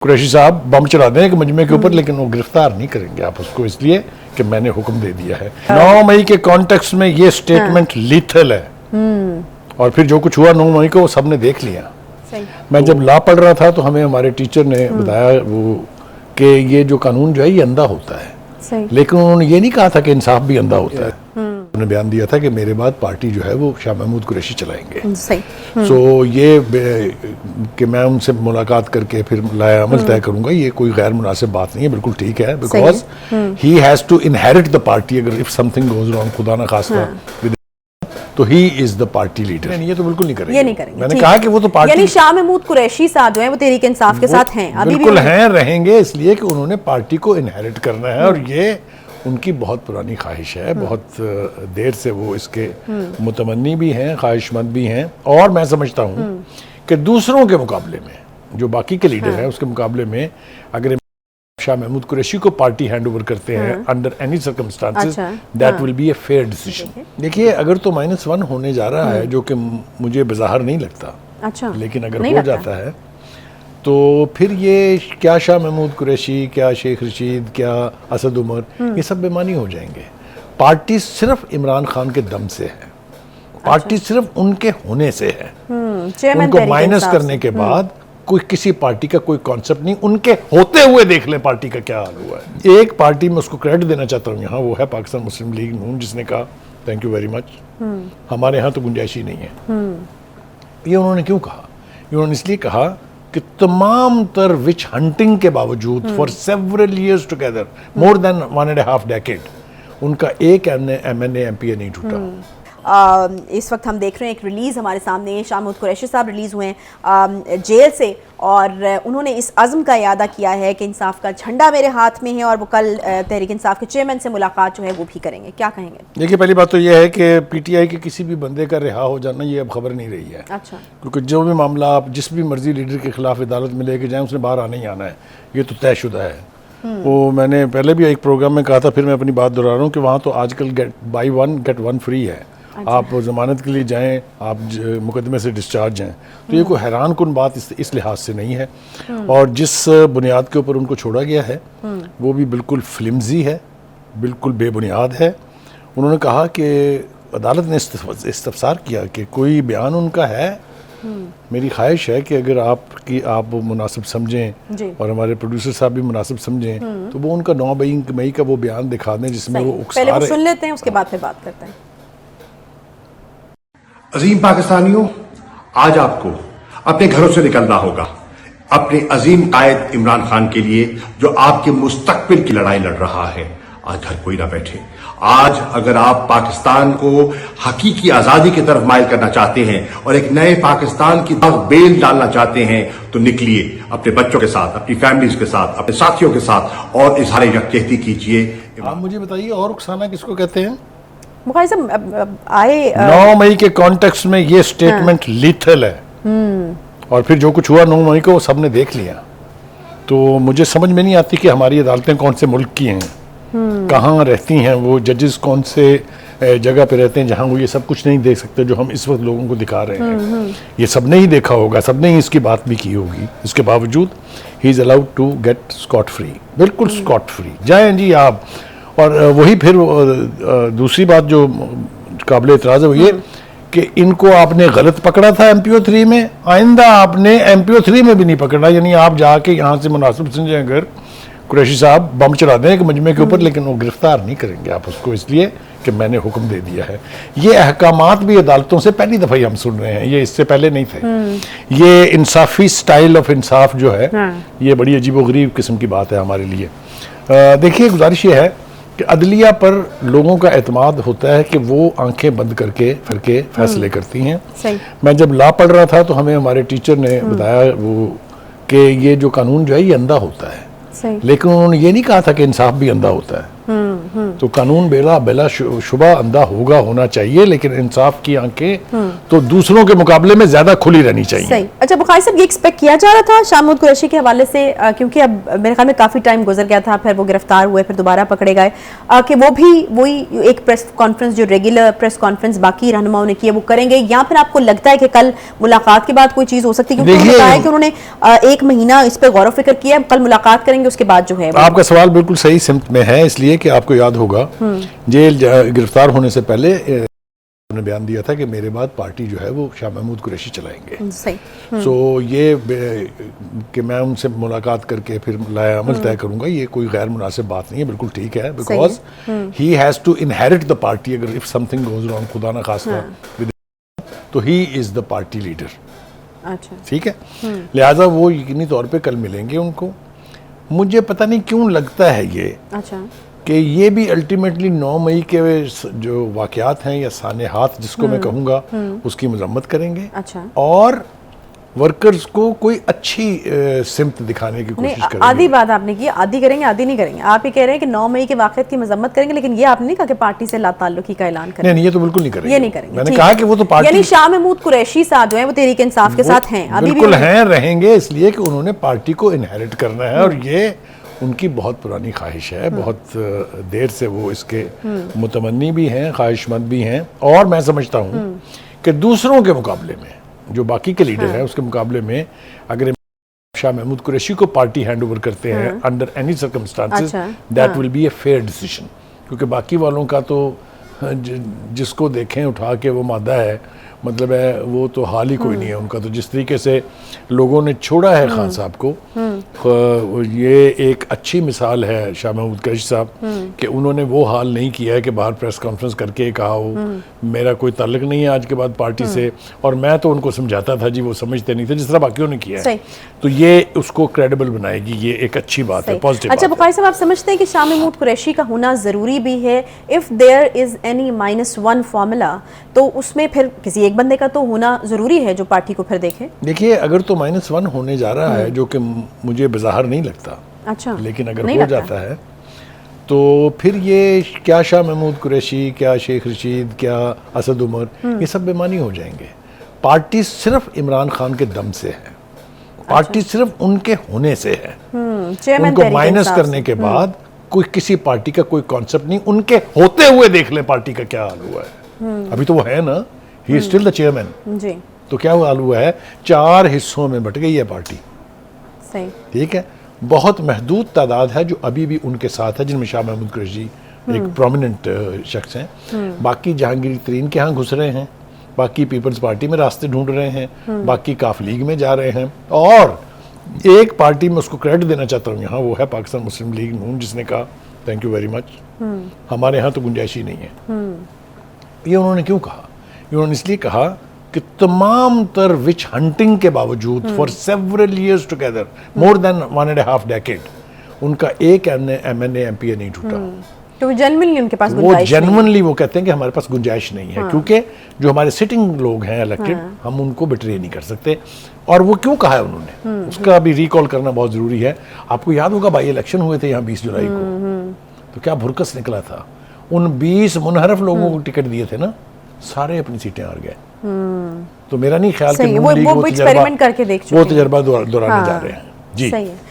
कुरैशी साहब बम चला दें एक मजमे के ऊपर, लेकिन वो गिरफ्तार नहीं करेंगे आप उसको, इसलिए कि मैंने हुक्म दे दिया है। 9 मई के कॉन्टेक्स्ट में ये स्टेटमेंट लीथल है, और फिर जो कुछ हुआ 9 मई को वो सबने देख लिया। मैं जब लॉ पढ़ रहा था तो हमें हमारे टीचर ने बताया वो कि ये जो कानून जो है ये अंधा होता है, लेकिन उन्होंने ये नहीं कहा था कि इंसाफ भी अंधा होता है। उन्होंने बयान दिया था कि मेरे बाद पार्टी जो है वो शाह महमूद कुरैशी चलाएंगे। सो ये कि मैं उनसे मुलाकात करके फिर लाया अमल तय करूंगा, ये कोई गैर मुनासिब बात नहीं है, बिल्कुल ठीक है, because he has to inherit the party. अगर इफ समथिंग गोज रॉन्ग, खुदा ना खास्ता, तो he is the party leader. ये तो बिल्कुल नहीं करेंगे, ये नहीं करेंगे। मैंने कहा कि वो तो पार्टी, यानी शाह महमूद कुरैशी साहब जो है वो तहरीक इंसाफ के साथ हैं, अभी बिल्कुल हैं, रहेंगे, इसलिए कि उन्होंने पार्टी को इनहेरिट करना है, और ये उनकी बहुत पुरानी ख्वाहिश है, बहुत देर से वो इसके मुतमन्नी भी हैं, ख्वाहिशमंद भी हैं। और मैं समझता हूँ कि दूसरों के मुकाबले में, जो बाकी के लीडर हैं उसके मुकाबले में, अगर शाह महमूद कुरैशी को पार्टी हैंड ओवर करते हैं under any circumstances, that will be a fair decision. देखिए, अगर तो -1 होने जा रहा है, जो कि मुझे बाज़ार नहीं लगता, लेकिन अगर हो जाता है तो फिर ये क्या शाह महमूद कुरैशी, क्या शेख रशीद, क्या असद उमर, ये सब बेमानी हो जाएंगे। पार्टी सिर्फ इमरान खान के दम से है, पार्टी सिर्फ उनके होने से है। उनको माइनस करने के बाद कोई किसी पार्टी का कोई कॉन्सेप्ट नहीं, उनके होते हुए देख ले पार्टी का क्या हाल हुआ है। एक पार्टी में उसको क्रेडिट देना चाहता हूँ यहाँ, वो है पाकिस्तान मुस्लिम लीग नून, जिसने कहा थैंक यू वेरी मच, हमारे यहाँ तो गुंजाइश ही नहीं है। ये उन्होंने क्यों कहा? ये उन्होंने इसलिए कहा कि तमाम तर विच हंटिंग के बावजूद for several years together, more than 1.5 decade, उनका एक MNA MPA नहीं टूटा। इस वक्त हम देख रहे हैं एक रिलीज़ हमारे सामने, शाह महमूद कुरैशी साहब रिलीज़ हुए हैं जेल से, और उन्होंने इस अज़्म का इरादा किया है कि इंसाफ का झंडा मेरे हाथ में है, और वो कल तहरीक इंसाफ के चेयरमैन से मुलाकात जो है वो भी करेंगे। क्या कहेंगे? देखिए, पहली बात तो यह है कि PTI के किसी भी बंदे का रिहा हो जाना ये अब खबर नहीं रही है। अच्छा। क्योंकि जो भी मामला आप जिस भी मर्जी लीडर के खिलाफ अदालत में लेके जाएँ, उसने बाहर आना ही आना है, ये तो तयशुदा है। वो मैंने पहले भी एक प्रोग्राम में कहा था, फिर मैं अपनी बात दोहरा रहा हूँ कि वहाँ तो आजकल बाई 1 गेट 1 फ्री है। आप जमानत के लिए जाएं, आप मुकदमे से डिस्चार्ज हैं, तो ये कोई हैरान कुन बात इस लिहाज से नहीं है। और जिस बुनियाद के ऊपर उनको छोड़ा गया है वो भी बिल्कुल फ्लिमजी है, बिल्कुल बेबुनियाद है। उन्होंने कहा कि अदालत ने इस्तफसार किया कि कोई बयान उनका है, मेरी ख्वाहिश है कि अगर आप मुनासिब समझें और हमारे प्रोड्यूसर साहब भी मुनासिब समझें, तो वो उनका 9 मई का वो बयान दिखा दें जिसमें वो उकसा रहे। पहले वो सुन लेते हैं, उसके बाद फिर बात करते हैं। अजीम पाकिस्तानियों, आज आपको अपने घरों से निकलना होगा अपने अजीम कायद इमरान खान के लिए, जो आपके मुस्तकबिल की लड़ाई लड़ रहा है। आज घर कोई ना बैठे। आज अगर आप पाकिस्तान को हकीकी आजादी की तरफ माइल करना चाहते हैं और एक नए पाकिस्तान की तरफ बेल डालना चाहते हैं, तो निकलिए अपने बच्चों के साथ, अपनी फैमिलीज के साथ, अपने साथियों के साथ, और इजहार यकजहती कीजिए। आप मुझे बताइए, और उकसाना किसको कहते हैं? 9 मई के कॉन्टेक्स्ट में ये स्टेटमेंट लीथल है, और फिर जो कुछ हुआ 9 मई को वो सबने देख लिया। तो मुझे समझ में नहीं आती कि हमारी अदालतें कौन से मुल्क की हैं, कहाँ रहती हैं वो जजेस, कौन से जगह पे रहते हैं जहाँ वो ये सब कुछ नहीं देख सकते जो हम इस वक्त लोगों को दिखा रहे हैं। ये सबने ही देखा होगा, सबने ही इसकी बात भी की होगी। इसके बावजूद he is allowed to get scot free, बिल्कुल स्कॉट फ्री। जाएँ जी आप। और वही फिर दूसरी बात जो काबिल एतराज़ है वो ये कि इनको आपने गलत पकड़ा था MPO 3 में, आइंदा आपने MPO 3 में भी नहीं पकड़ना। यानी आप जाके यहाँ से मुनासिब समझें, अगर कुरैशी साहब बम चला दें एक मजमे के ऊपर, लेकिन वो गिरफ्तार नहीं करेंगे आप उसको, इसलिए कि मैंने हुक्म दे दिया है। ये अहकामात भी अदालतों से पहली दफ़ा ही हम सुन रहे हैं, ये इससे पहले नहीं थे। ये इंसाफी स्टाइल ऑफ इंसाफ जो है, ये बड़ी अजीबोगरीब किस्म की बात है हमारे लिए। देखिए, गुजारिश ये है कि अदलिया पर लोगों का एतमाद होता है कि वो आंखें बंद करके फिर के फैसले करती हैं। मैं जब लॉ पढ़ रहा था तो हमें हमारे टीचर ने बताया वो कि ये जो कानून जो है ये अंधा होता है, लेकिन उन्होंने ये नहीं कहा था कि इंसाफ भी अंधा होता है। तो कानून बेला शुबा अंधा होना चाहिए, लेकिन इंसाफ की आंखें तो दूसरों के मुकाबले में ज्यादा खुली रहनी चाहिए। सही। अच्छा बुखारी साहब, ये एक्सपेक्ट किया जा रहा था शाह महमूद कुरैशी के हवाले से, क्योंकि अब मेरे ख्याल में काफी टाइम गुजर गया था, फिर वो गिरफ्तार हुए, फिर दोबारा पकड़े गए, कि वो भी वही एक प्रेस कॉन्फ्रेंस जो रेगुलर प्रेस कॉन्फ्रेंस बाकी रहनुमाओं ने की है वो करेंगे, या फिर आपको लगता है कि कल मुलाकात के बाद कोई चीज हो सकती है? क्योंकि उन्होंने कहा है कि उन्होंने 1 महीना इस पर गौर फिक्र किया, कल मुलाकात करेंगे, उसके बाद जो है। आपका सवाल बिल्कुल सही सिमत में है, इसलिए कि आपको याद होगा जेल गिरफ्तार होने से पहले उन्होंने बयान दिया था कि मेरे बाद पार्टी जो है वो शाह महमूद कुरैशी चलाएंगे। सही। सो ये कि मैं उनसे मुलाकात करके फिर लाया अमल तय करूंगा, ये कोई गैर मुनासिब बात नहीं है, बिल्कुल ठीक है, because he has to inherit the party. अगर इफ समथिंग गोज रॉन्ग, खुदा ना खास्ता, तो he is the party leader. अच्छा, ठीक है, लिहाजा वो यकीनी तौर पे कल मिलेंगे उनको। मुझे पता नहीं क्यों लगता है ये अच्छा कि ये भी अल्टीमेटली 9 मई के जो वाकयात हैं या सानेहात जिसको मैं कहूँगा, उसकी मजम्मत करेंगे। अच्छा। और वर्कर्स को कोई अच्छी सिमत दिखाने की कोशिश करेंगे। आधी बात आपने की, आधी करेंगे आधी नहीं करेंगे। आप ये कह रहे हैं कि 9 मई के वाक़यात की मजम्मत करेंगे, लेकिन ये आपने नहीं कहा कि पार्टी से लाताल्लुकी का ऐलान करेंगे। नहीं, ये तो बिल्कुल नहीं करेंगे, ये नहीं करेंगे। मैंने कहा कि वो तो पार्टी, यानी शाह महमूद कुरैशी साहब जो है वो तहरीक इंसाफ के साथ हैं, अभी बिल्कुल हैं, रहेंगे, इसलिए कि उन्होंने पार्टी को इनहेरिट करना है और ये उनकी बहुत पुरानी ख्वाहिश है, बहुत देर से वो इसके मुतमन्नी भी हैं, ख्वाहिशमंद भी हैं। और मैं समझता हूँ कि दूसरों के मुकाबले में, जो बाकी के लीडर हैं उसके मुकाबले में, अगर शाह महमूद कुरैशी को पार्टी हैंड ओवर करते हैं under any circumstances, that will be a fair decision. क्योंकि बाकी वालों का तो जिसको देखें उठा के वो मादा है, मतलब है वो तो हाल ही कोई नहीं है उनका। तो जिस तरीके से लोगों ने छोड़ा है खान साहब को, ये एक अच्छी मिसाल है शाह महमूद कुरैशी साहब कि उन्होंने वो हाल नहीं किया है कि बाहर प्रेस कॉन्फ्रेंस करके कहा हो मेरा कोई ताल्लुक नहीं है आज के बाद पार्टी से, और मैं तो उनको समझाता था जी, वो समझते नहीं थे, जिस तरह बाकियों ने किया है। तो ये उसको क्रेडिबल बनाएगी, ये एक अच्छी बात है, पॉजिटिव। अच्छा बुखारी साहब, आप समझते हैं कि शाह महमूद कुरैशी का होना जरूरी भी है? If there is any -1 formula, तो उसमें फिर किसी एक बंदे का तो होना जरूरी है जो पार्टी को फिर देखे। देखिए, अगर तो -1 होने जा रहा है, जो कि मुझे बाज़ाहिर नहीं लगता, अच्छा, लेकिन अगर हो जाता है तो फिर ये क्या शाह महमूद कुरैशी, क्या शेख रशीद, क्या असद उमर, ये सब बेमानी हो जाएंगे। पार्टी सिर्फ इमरान खान के दम से है, पार्टी सिर्फ उनके होने से है। उनको माइनस करने के बाद कोई किसी पार्टी का कोई कॉन्सेप्ट नहीं, उनके होते हुए देख लें पार्टी का क्या हाल हुआ है। अभी तो वो है ना, he is still the chairman ji, तो क्या हाल हुआ है, 4 हिस्सों में बट गई है पार्टी। सही, ठीक है, बहुत महदूद तादाद है जो अभी भी उनके साथ है, जिनमें शाह महमूद कुरैशी एक प्रोमिनेंट शख्स हैं। बाकी जहांगीर तरीन के यहाँ घुस रहे हैं, बाकी पीपल्स पार्टी में रास्ते ढूंढ रहे हैं, बाकी काफ लीग में जा रहे हैं। और एक पार्टी में उसको क्रेडिट देना चाहता हूँ यहाँ, वो है पाकिस्तान मुस्लिम लीग नून, जिसने कहा थैंक यू वेरी मच, हमारे यहाँ तो गुंजाइश ही नहीं है। ये उन्होंने क्यों कहा? ये उन्होंने इसलिए कहा कि तमाम तर विच हंटिंग के बावजूद for several years together, more than 1.5 decade, उनका एक MNA MPA नहीं टूटा। तो जेन्युइनली उनके पास वो जेन्युइनली वो कहते हैं कि हमारे पास गुंजाइश नहीं है, क्योंकि जो हमारे सिटिंग लोग हैं इलेक्टेड, हम उनको बिट्रे नहीं कर सकते। और वो क्यों कहा है उन्होंने, उसका भी रिकॉल करना बहुत जरूरी है। आपको याद होगा बाई इलेक्शन हुए थे यहाँ 20 जुलाई को, तो क्या भुरकस निकला था। उन 20 मुनहरफ लोगों को टिकट दिए थे ना, सारे अपनी सीटें हार गए। तो मेरा नहीं ख्याल कि वो एक्सपेरिमेंट करके देख चुके हैं, वो तजर्बा दोहराने जा रहे हैं जी। सही है।